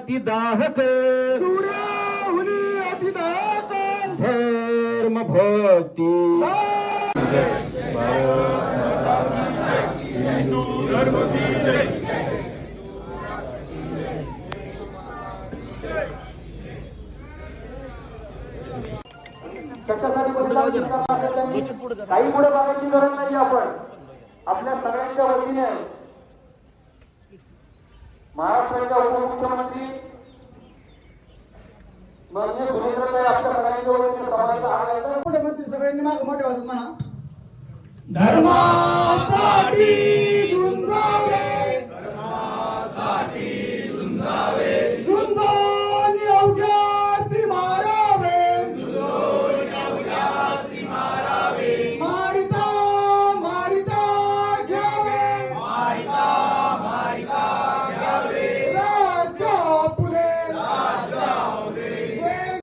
अतिदाहक धर्म भक्ती कशासाठी मतदान स्वीकारलं असेल त्यांनी काही पुढे बघायची गरज नाही. आपण आपल्या सगळ्यांच्या वतीने महाराष्ट्राच्या उपमुख्यमंत्री माननीय सुरेंद्रताई आपल्या सगळ्यांच्या वतीने समाजाचा हात आहे. पुढे मंत्री सगळ्यांनी मागे मोठे वाजून म्हणा धर्मासाठी